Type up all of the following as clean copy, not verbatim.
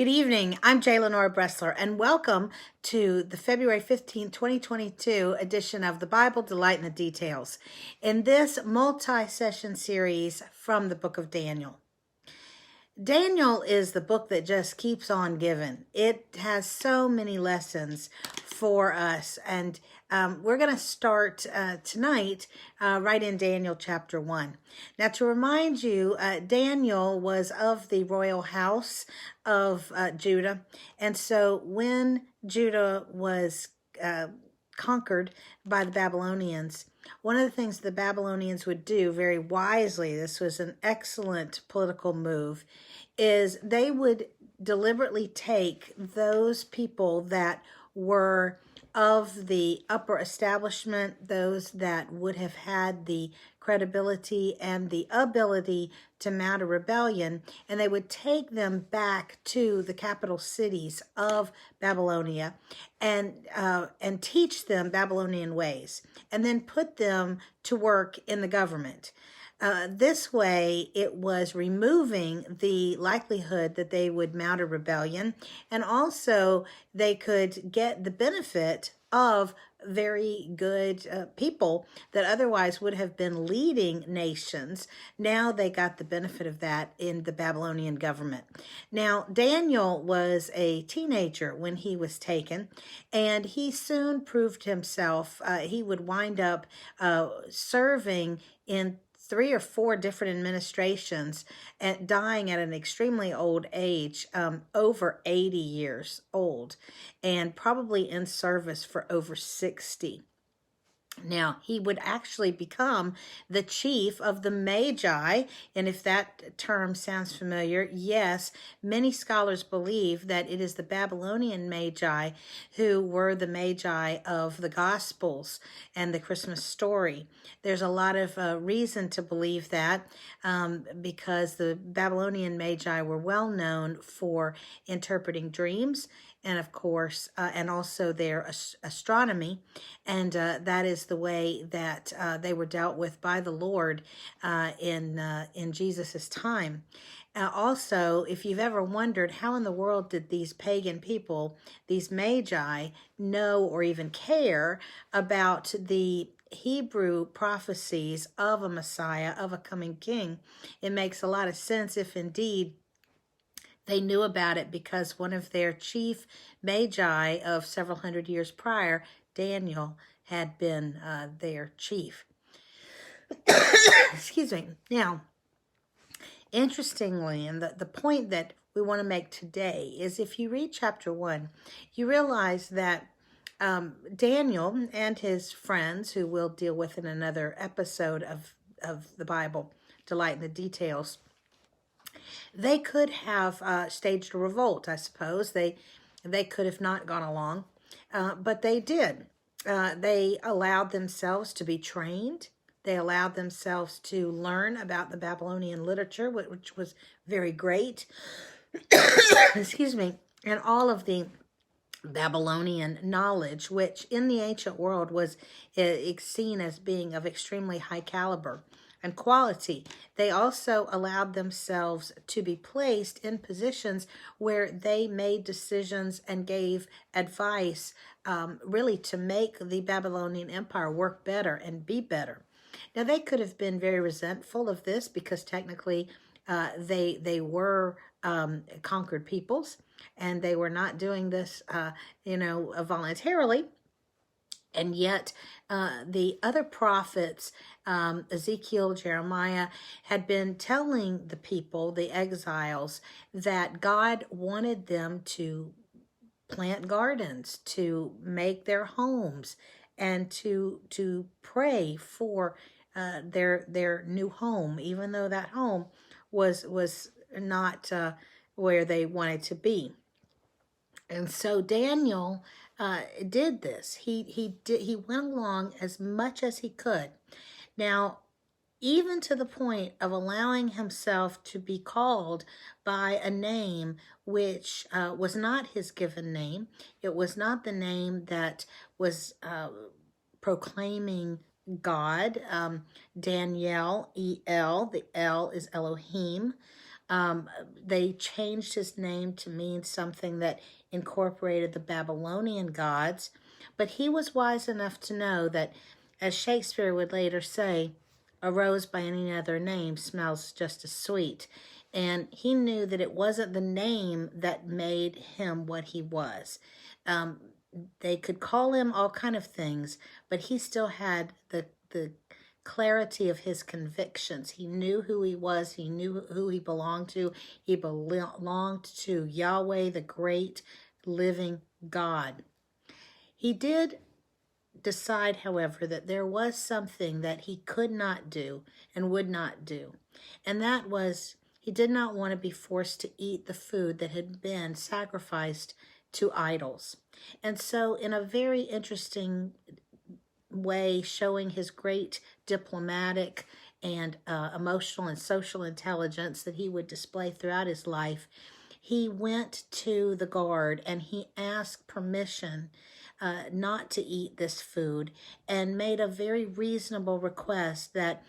Good evening. I'm Jay Lenora Bressler, and welcome to the February 15, 2022 edition of the Bible Delight in the Details, in this multi-session series from the book of Daniel. Daniel is the book that just keeps on giving. It has so many lessons for us, and we're going to start tonight right in Daniel chapter 1. Now, to remind you, Daniel was of the royal house of Judah, and so when Judah was conquered by the Babylonians, one of the things the Babylonians would do very wisely, this was an excellent political move, is they would deliberately take those people that were of the upper establishment, those that would have had the credibility and the ability to mount a rebellion, and they would take them back to the capital cities of Babylonia and teach them Babylonian ways, and then put them to work in the government. This way, it was removing the likelihood that they would mount a rebellion, and also they could get the benefit of very good people that otherwise would have been leading nations. Now they got the benefit of that in the Babylonian government. Now, Daniel was a teenager when he was taken, and he soon proved himself. He would wind up serving in 3 or 4 different administrations and dying at an extremely old age, over 80 years old, and probably in service for over 60. Now, he would actually become the chief of the Magi, and if that term sounds familiar, yes, many scholars believe that it is the Babylonian Magi who were the Magi of the Gospels and the Christmas story. There's a lot of reason to believe that because the Babylonian Magi were well known for interpreting dreams, and of course, and also their astronomy, and that is the way that they were dealt with by the Lord in Jesus's time. Also, if you've ever wondered how in the world did these pagan people, these magi, know or even care about the Hebrew prophecies of a Messiah, of a coming king, it makes a lot of sense if indeed they knew about it, because one of their chief magi of several hundred years prior, Daniel, had been their chief. Excuse me. Now, interestingly, and the point that we want to make today is if you read chapter 1, you realize that Daniel and his friends, who we'll deal with in another episode of the Bible, Delight in the Details, they could have staged a revolt, I suppose. They could have not gone along, but they did. They allowed themselves to be trained. They allowed themselves to learn about the Babylonian literature, which was very great. Excuse me. And all of the Babylonian knowledge, which in the ancient world was seen as being of extremely high caliber and quality. They also allowed themselves to be placed in positions where they made decisions and gave advice, really to make the Babylonian Empire work better and be better. Now, they could have been very resentful of this because technically they were conquered peoples, and they were not doing this, voluntarily. And yet the other prophets, Ezekiel, Jeremiah, had been telling the people, the exiles, that God wanted them to plant gardens, to make their homes, and to pray for their new home, even though that home was not where they wanted to be. And so Daniel did this. He went along as much as he could. Now, even to the point of allowing himself to be called by a name which was not his given name. It was not the name that was proclaiming God. Daniel, E-L, the L is Elohim. They changed his name to mean something that incorporated the Babylonian gods, but he was wise enough to know that, as Shakespeare would later say, a rose by any other name smells just as sweet. And he knew that it wasn't the name that made him what he was. Um, they could call him all kind of things, but he still had the clarity of his convictions. He knew who he was. He knew who he belonged to. He belonged to Yahweh, the great living God. He did decide, however, that there was something that he could not do and would not do. And that was, he did not want to be forced to eat the food that had been sacrificed to idols. And so, in a very interesting way, showing his great diplomatic and emotional and social intelligence that he would display throughout his life, he went to the guard and he asked permission not to eat this food, and made a very reasonable request that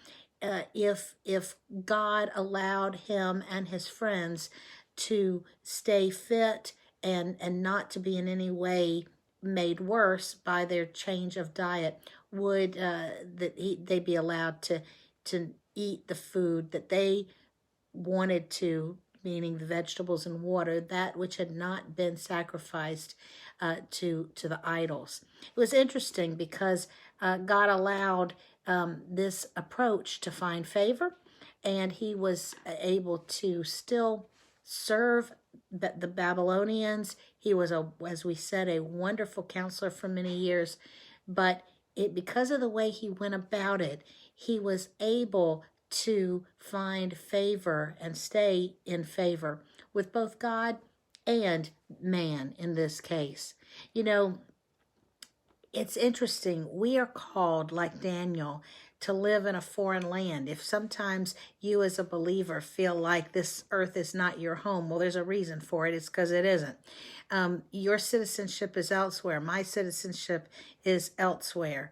if God allowed him and his friends to stay fit and not to be in any way made worse by their change of diet, would they be allowed to eat the food that they wanted to, meaning the vegetables and water, that which had not been sacrificed to the idols. It was interesting because God allowed this approach to find favor, and he was able to still serve the Babylonians. He was, as we said, a wonderful counselor for many years, but because of the way he went about it, he was able to find favor and stay in favor with both God and man in this case. You know, it's interesting. We are called, like Daniel, to live in a foreign land. If sometimes you as a believer feel like this earth is not your home, well, there's a reason for it. It's because it isn't. Your citizenship is elsewhere. My citizenship is elsewhere.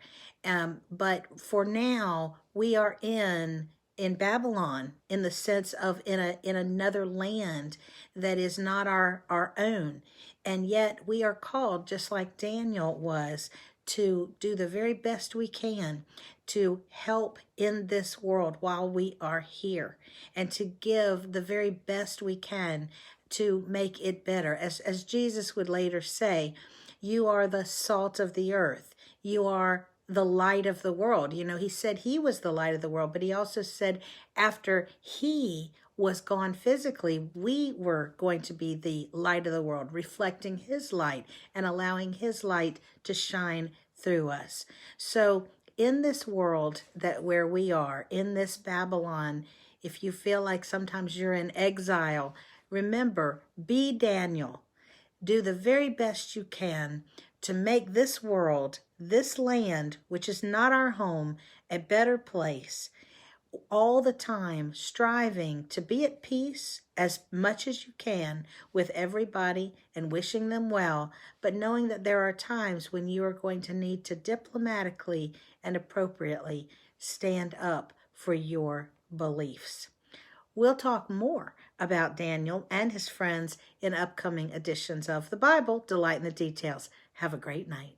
But for now, we are in Babylon, in the sense of in another land that is not our own. And yet we are called, just like Daniel was, to do the very best we can to help in this world while we are here, and to give the very best we can to make it better. As Jesus would later say, you are the salt of the earth. You are the light of the world. You know, he said he was the light of the world, but he also said after he was gone physically, we were going to be the light of the world, reflecting his light and allowing his light to shine through us. So in this world where we are, in this Babylon, if you feel like sometimes you're in exile, remember, be Daniel. Do the very best you can to make this world, this land, which is not our home, a better place. All the time striving to be at peace as much as you can with everybody and wishing them well, but knowing that there are times when you are going to need to diplomatically and appropriately stand up for your beliefs. We'll talk more about Daniel and his friends in upcoming editions of the Bible, Delight in the Details. Have a great night.